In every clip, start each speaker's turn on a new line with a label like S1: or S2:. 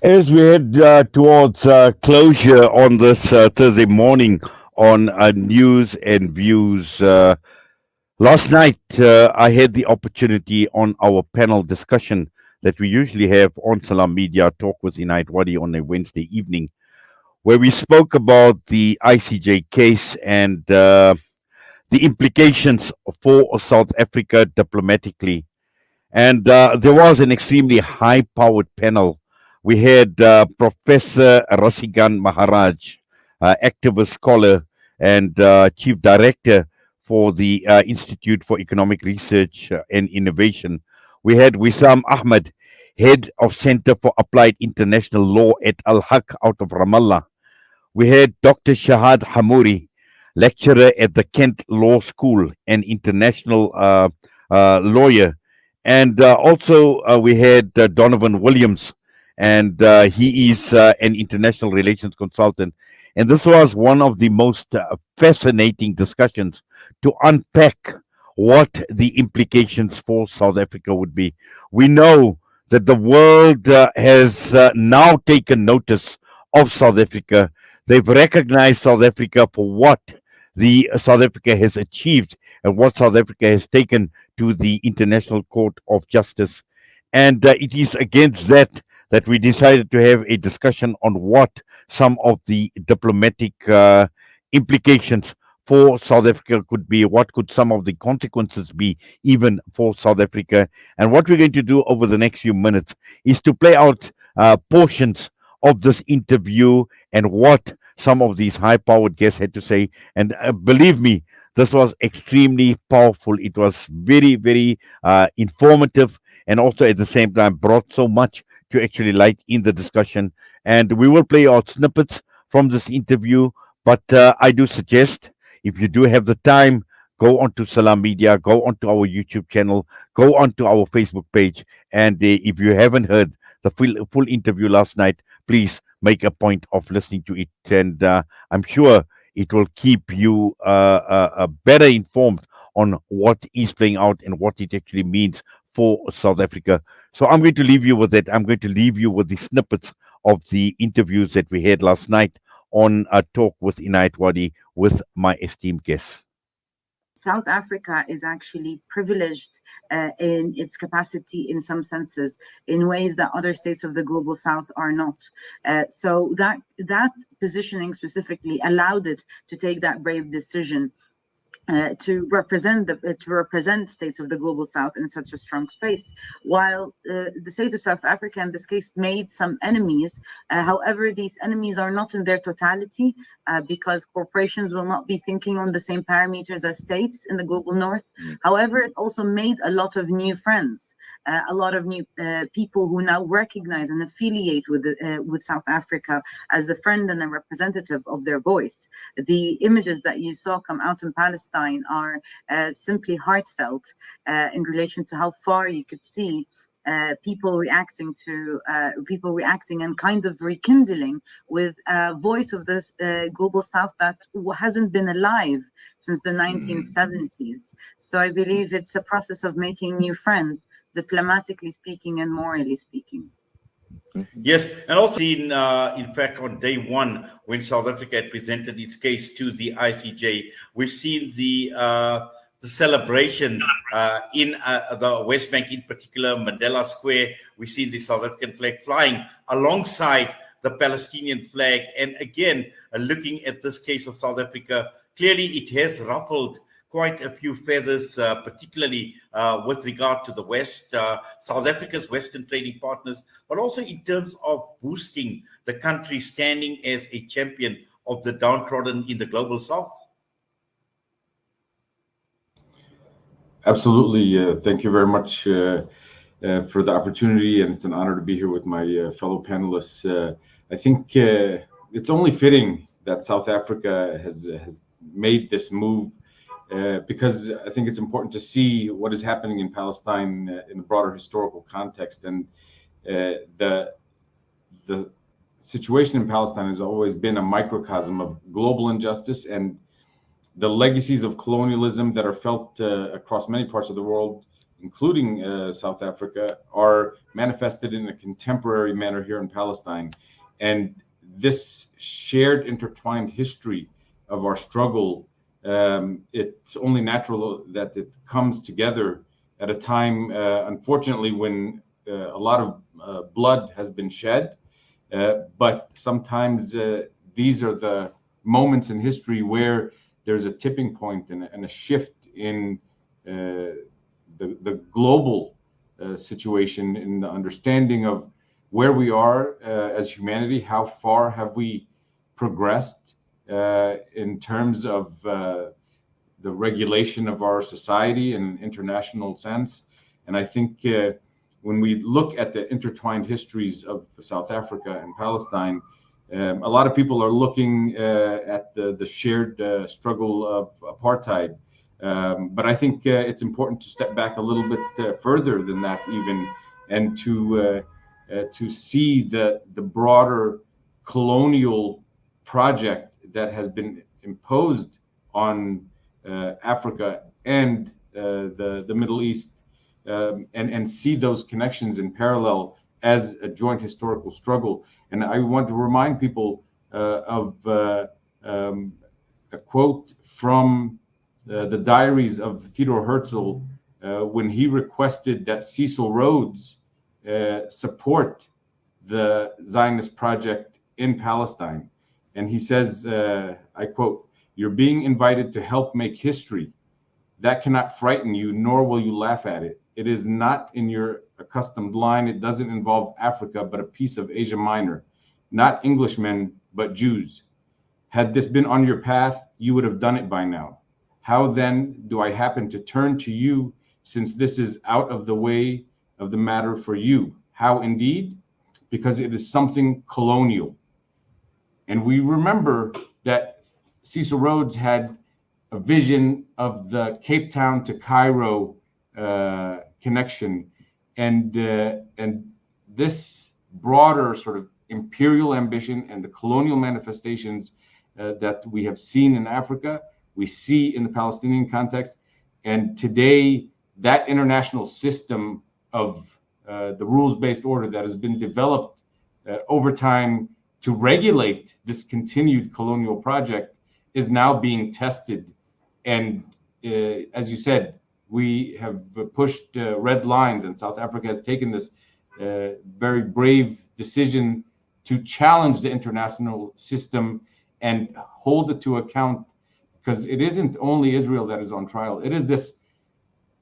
S1: As we head towards closure on this Thursday morning on news and views, last night I had the opportunity on our panel discussion that we usually have on Salam Media Talk with Inayat Wadi on a Wednesday evening, where we spoke about the ICJ case and the implications for South Africa diplomatically. And there was an extremely high powered panel. We had Professor Rasigan Maharaj, activist scholar and chief director for the Institute for Economic Research and Innovation. We had Wesam Ahmad, head of Center for Applied International Law at Al-Haq out of Ramallah. We had Dr. Shahd Hammouri, lecturer at the Kent Law School and international lawyer. And also, we had Donovan Williams, and he is an international relations consultant. And this was one of the most fascinating discussions to unpack what the implications for South Africa would be. We know that the world has now taken notice of South Africa. They've recognized South Africa for what the South Africa has achieved and what South Africa has taken to the International Court of Justice. And it is against that we decided to have a discussion on what some of the diplomatic implications for South Africa could be, what could some of the consequences be even for South Africa. And what we're going to do over the next few minutes is to play out portions of this interview and what some of these high powered guests had to say. And believe me, this was extremely powerful. It was very, very informative, and also at the same time brought so much to actually light in the discussion. And we will play out snippets from this interview. But I do suggest, if you do have the time, go onto Salam Media, go onto our YouTube channel, go onto our Facebook page. And if you haven't heard the full interview last night, please make a point of listening to it. And I'm sure it will keep you better informed on what is playing out and what it actually means for South Africa. So I'm going to leave you with that. I'm going to leave you with the snippets of the interviews that we had last night on a talk with Inayat Wadi with my esteemed guests.
S2: South Africa is actually privileged in its capacity in some senses, in ways that other states of the global south are not. So that positioning specifically allowed it to take that brave decision to represent states of the global south in such a strong space, while the state of South Africa in this case made some enemies. However, these enemies are not in their totality, because corporations will not be thinking on the same parameters as states in the global north. However, it also made a lot of new friends, a lot of new people who now recognize and affiliate with South Africa as the friend and a representative of their voice. The images that you saw come out in Palestine are simply heartfelt in relation to how far you could see people reacting and kind of rekindling with a voice of this global south that hasn't been alive since the 1970s. So I believe it's a process of making new friends, diplomatically speaking and morally speaking.
S3: Yes, and also in fact, on day one, when South Africa had presented its case to the ICJ, we've seen the celebration in the West Bank, in particular, Mandela Square. We see the South African flag flying alongside the Palestinian flag. And again, looking at this case of South Africa, clearly it has ruffled quite a few feathers, particularly with regard to the West, South Africa's Western trading partners, but also in terms of boosting the country standing as a champion of the downtrodden in the global South.
S4: Absolutely. Thank you very much for the opportunity, and it's an honor to be here with my fellow panelists. I think it's only fitting that South Africa has made this move, because I think it's important to see what is happening in Palestine in a broader historical context. And the situation in Palestine has always been a microcosm of global injustice and the legacies of colonialism that are felt across many parts of the world including South Africa, are manifested in a contemporary manner here in Palestine. And this shared intertwined history of our struggle, it's only natural that it comes together at a time, unfortunately, when a lot of blood has been shed. But sometimes these are the moments in history where there's a tipping point and a shift in the global situation, in the understanding of where we are as humanity, how far have we progressed in terms of the regulation of our society in an international sense. And I think when we look at the intertwined histories of South Africa and Palestine, a lot of people are looking at the shared struggle of apartheid. But I think it's important to step back a little bit further than that even, and to see the broader colonial project that has been imposed on Africa and the Middle East, and see those connections in parallel as a joint historical struggle. And I want to remind people of a quote from the diaries of Theodore Herzl when he requested that Cecil Rhodes support the Zionist project in Palestine. And he says, I quote, "You're being invited to help make history. That cannot frighten you, nor will you laugh at it. It is not in your accustomed line. It doesn't involve Africa, but a piece of Asia Minor. Not Englishmen, but Jews. Had this been on your path, you would have done it by now. How then do I happen to turn to you, since this is out of the way of the matter for you? How indeed? Because it is something colonial." And we remember that Cecil Rhodes had a vision of the Cape Town to Cairo connection, and this broader sort of imperial ambition and the colonial manifestations that we have seen in Africa, we see in the Palestinian context. And today, that international system of the rules-based order that has been developed over time to regulate this continued colonial project is now being tested. And as you said, we have pushed red lines, and South Africa has taken this very brave decision to challenge the international system and hold it to account, because it isn't only Israel that is on trial. It is this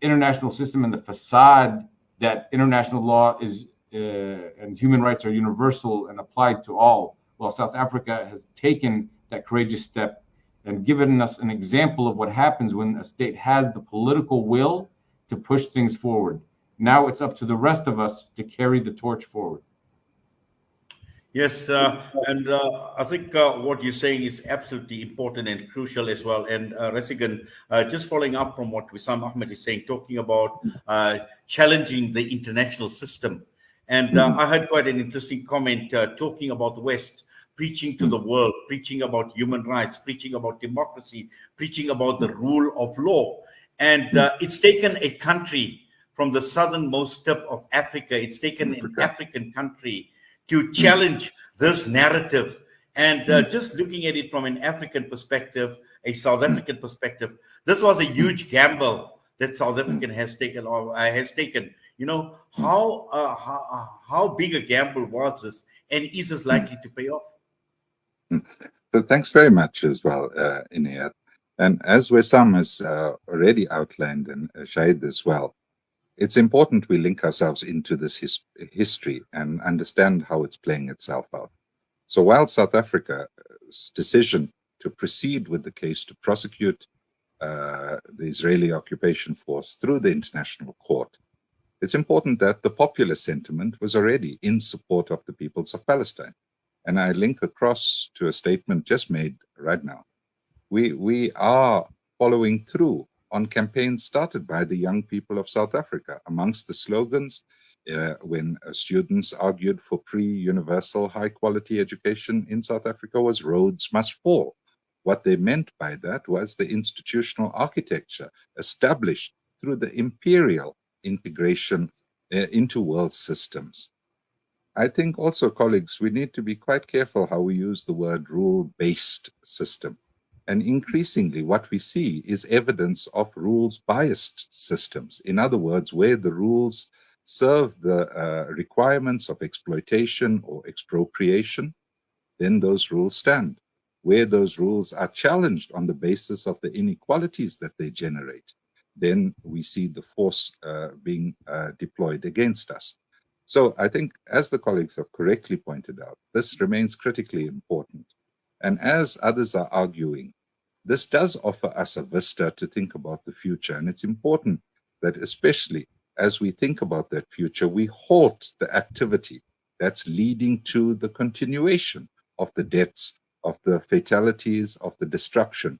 S4: international system and the facade that international law is and human rights are universal and applied to all. Well, South Africa has taken that courageous step and given us an example of what happens when a state has the political will to push things forward. Now it's up to the rest of us to carry the torch forward.
S3: Yes, and I think what you're saying is absolutely important and crucial as well. And Rasigan, just following up from what Wesam Ahmad is saying, talking about challenging the international system. And I heard quite an interesting comment talking about the West, preaching to the world, preaching about human rights, preaching about democracy, preaching about the rule of law. And it's taken a country from the southernmost tip of Africa, it's taken an African country to challenge this narrative. And just looking at it from an African perspective, a South African perspective, this was a huge gamble that South African has taken. You know, how big a gamble was this, and is this likely to pay off?
S5: So thanks very much as well, Inayat. And as Wesam has already outlined, and Shahd as well, it's important we link ourselves into this history and understand how it's playing itself out. So while South Africa's decision to proceed with the case to prosecute the Israeli occupation force through the International Court, it's important that the popular sentiment was already in support of the peoples of Palestine. And I link across to a statement just made right now. We are following through on campaigns started by the young people of South Africa. Amongst the slogans, when students argued for free, universal, high-quality education in South Africa, was "Rhodes must fall." What they meant by that was the institutional architecture established through the imperial integration into world systems. I think also, colleagues, we need to be quite careful how we use the word rule-based system. And increasingly, what we see is evidence of rules-biased systems. In other words, where the rules serve the requirements of exploitation or expropriation, then those rules stand. Where those rules are challenged on the basis of the inequalities that they generate, then we see the force being deployed against us. So I think, as the colleagues have correctly pointed out, this remains critically important. And as others are arguing, this does offer us a vista to think about the future. And it's important that, especially as we think about that future, we halt the activity that's leading to the continuation of the deaths, of the fatalities, of the destruction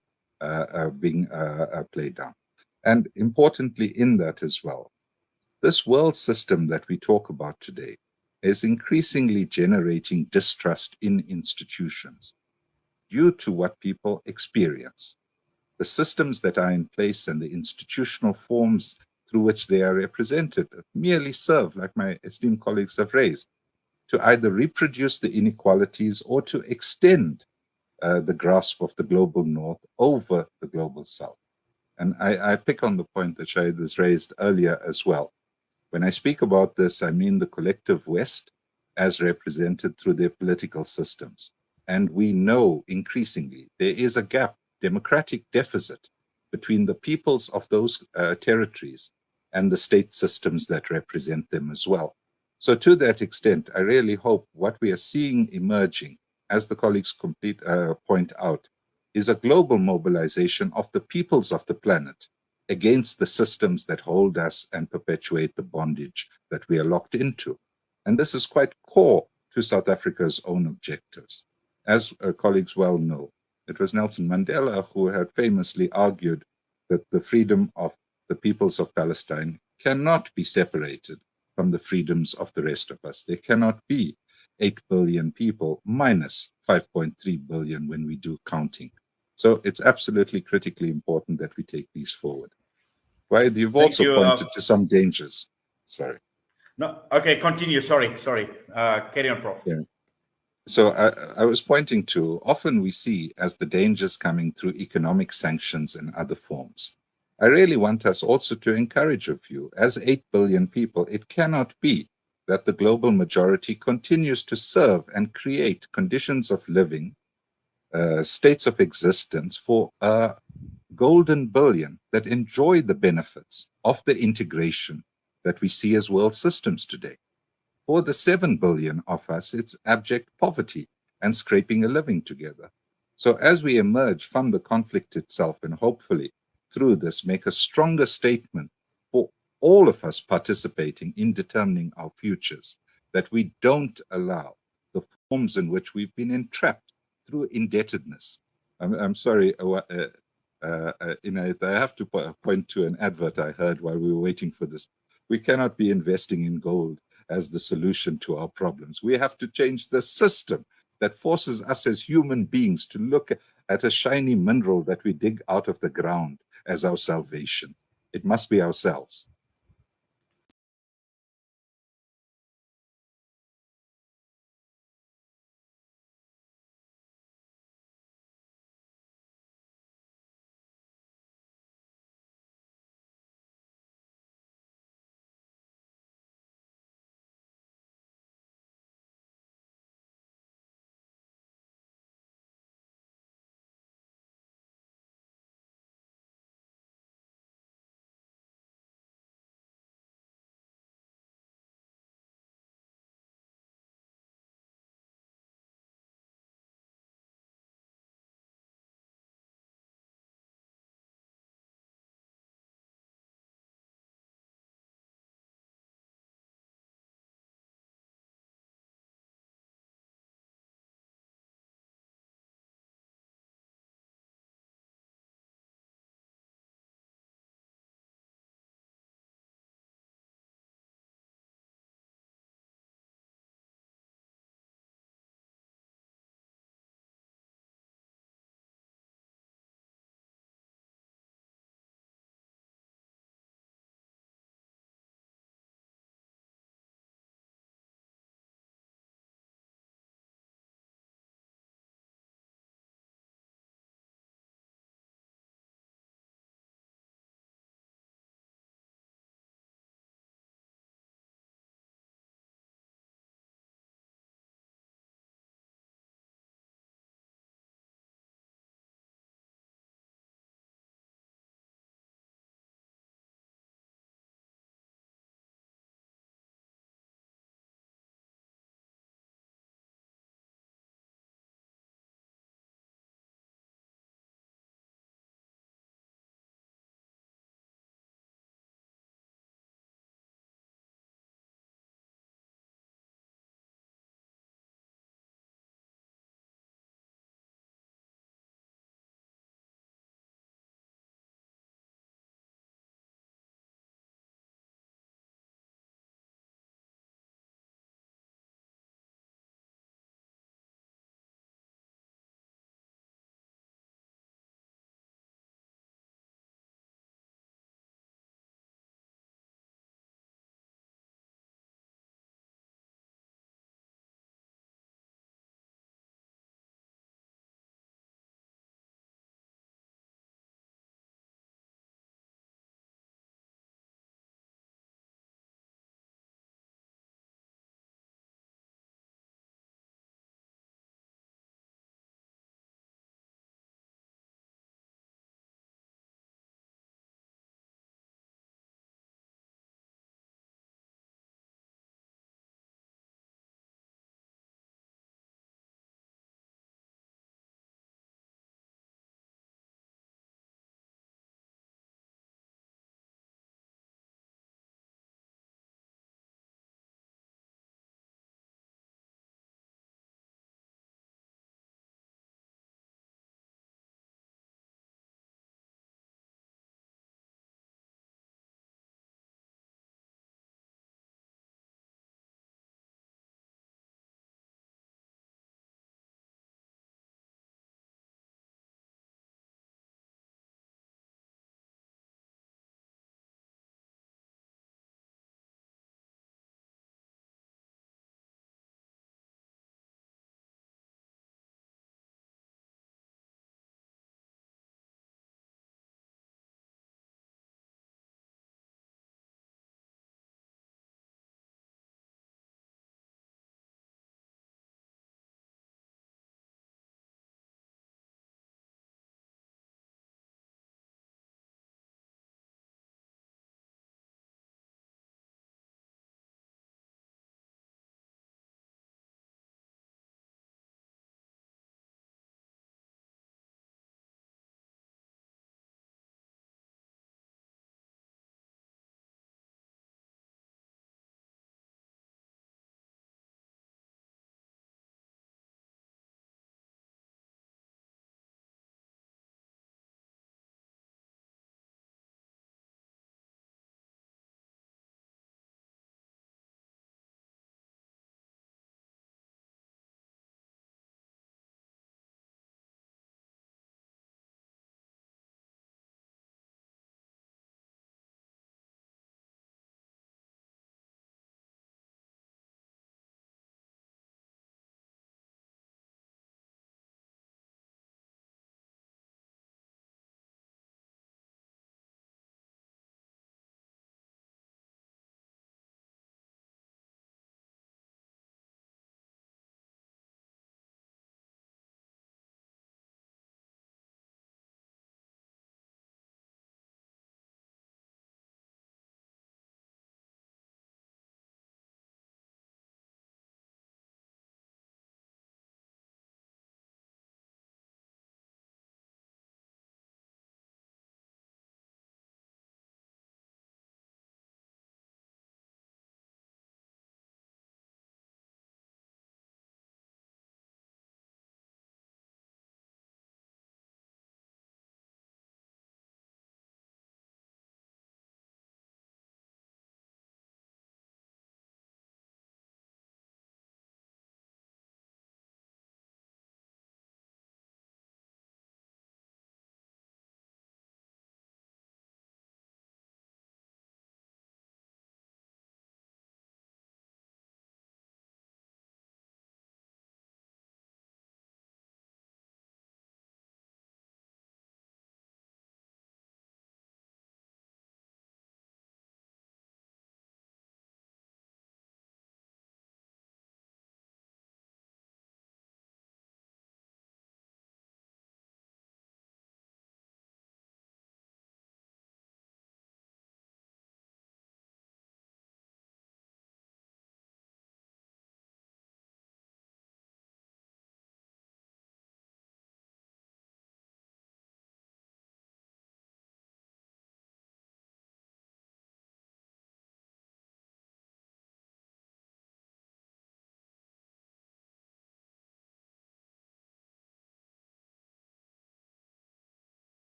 S5: being played down. And importantly in that as well, this world system that we talk about today is increasingly generating distrust in institutions due to what people experience. The systems that are in place and the institutional forms through which they are represented merely serve, like my esteemed colleagues have raised, to either reproduce the inequalities or to extend the grasp of the global north over the global south. And I pick on the point that Shahd has raised earlier as well. When I speak about this, I mean the collective West as represented through their political systems. And we know increasingly there is a gap, democratic deficit between the peoples of those territories and the state systems that represent them as well. So to that extent, I really hope what we are seeing emerging, as the colleagues point out, is a global mobilization of the peoples of the planet against the systems that hold us and perpetuate the bondage that we are locked into. And this is quite core to South Africa's own objectives. As colleagues well know, it was Nelson Mandela who had famously argued that the freedom of the peoples of Palestine cannot be separated from the freedoms of the rest of us. There cannot be 8 billion people minus 5.3 billion when we do counting. So it's absolutely critically important that we take these forward. Right? You've also pointed to some dangers. Sorry.
S3: No, okay, continue. Sorry. Carry on, Prof.
S5: Yeah. So I was pointing to, often we see as the dangers coming through economic sanctions and other forms. I really want us also to encourage a view. As 8 billion people, it cannot be that the global majority continues to serve and create conditions of living, states of existence for a golden billion that enjoy the benefits of the integration that we see as world systems today. For the 7 billion of us, it's abject poverty and scraping a living together. So as we emerge from the conflict itself, and hopefully through this make a stronger statement for all of us participating in determining our futures, that we don't allow the forms in which we've been entrapped through indebtedness. I'm sorry, I have to point to an advert I heard while we were waiting for this. We cannot be investing in gold as the solution to our problems. We have to change the system that forces us as human beings to look at a shiny mineral that we dig out of the ground as our salvation. It must be ourselves.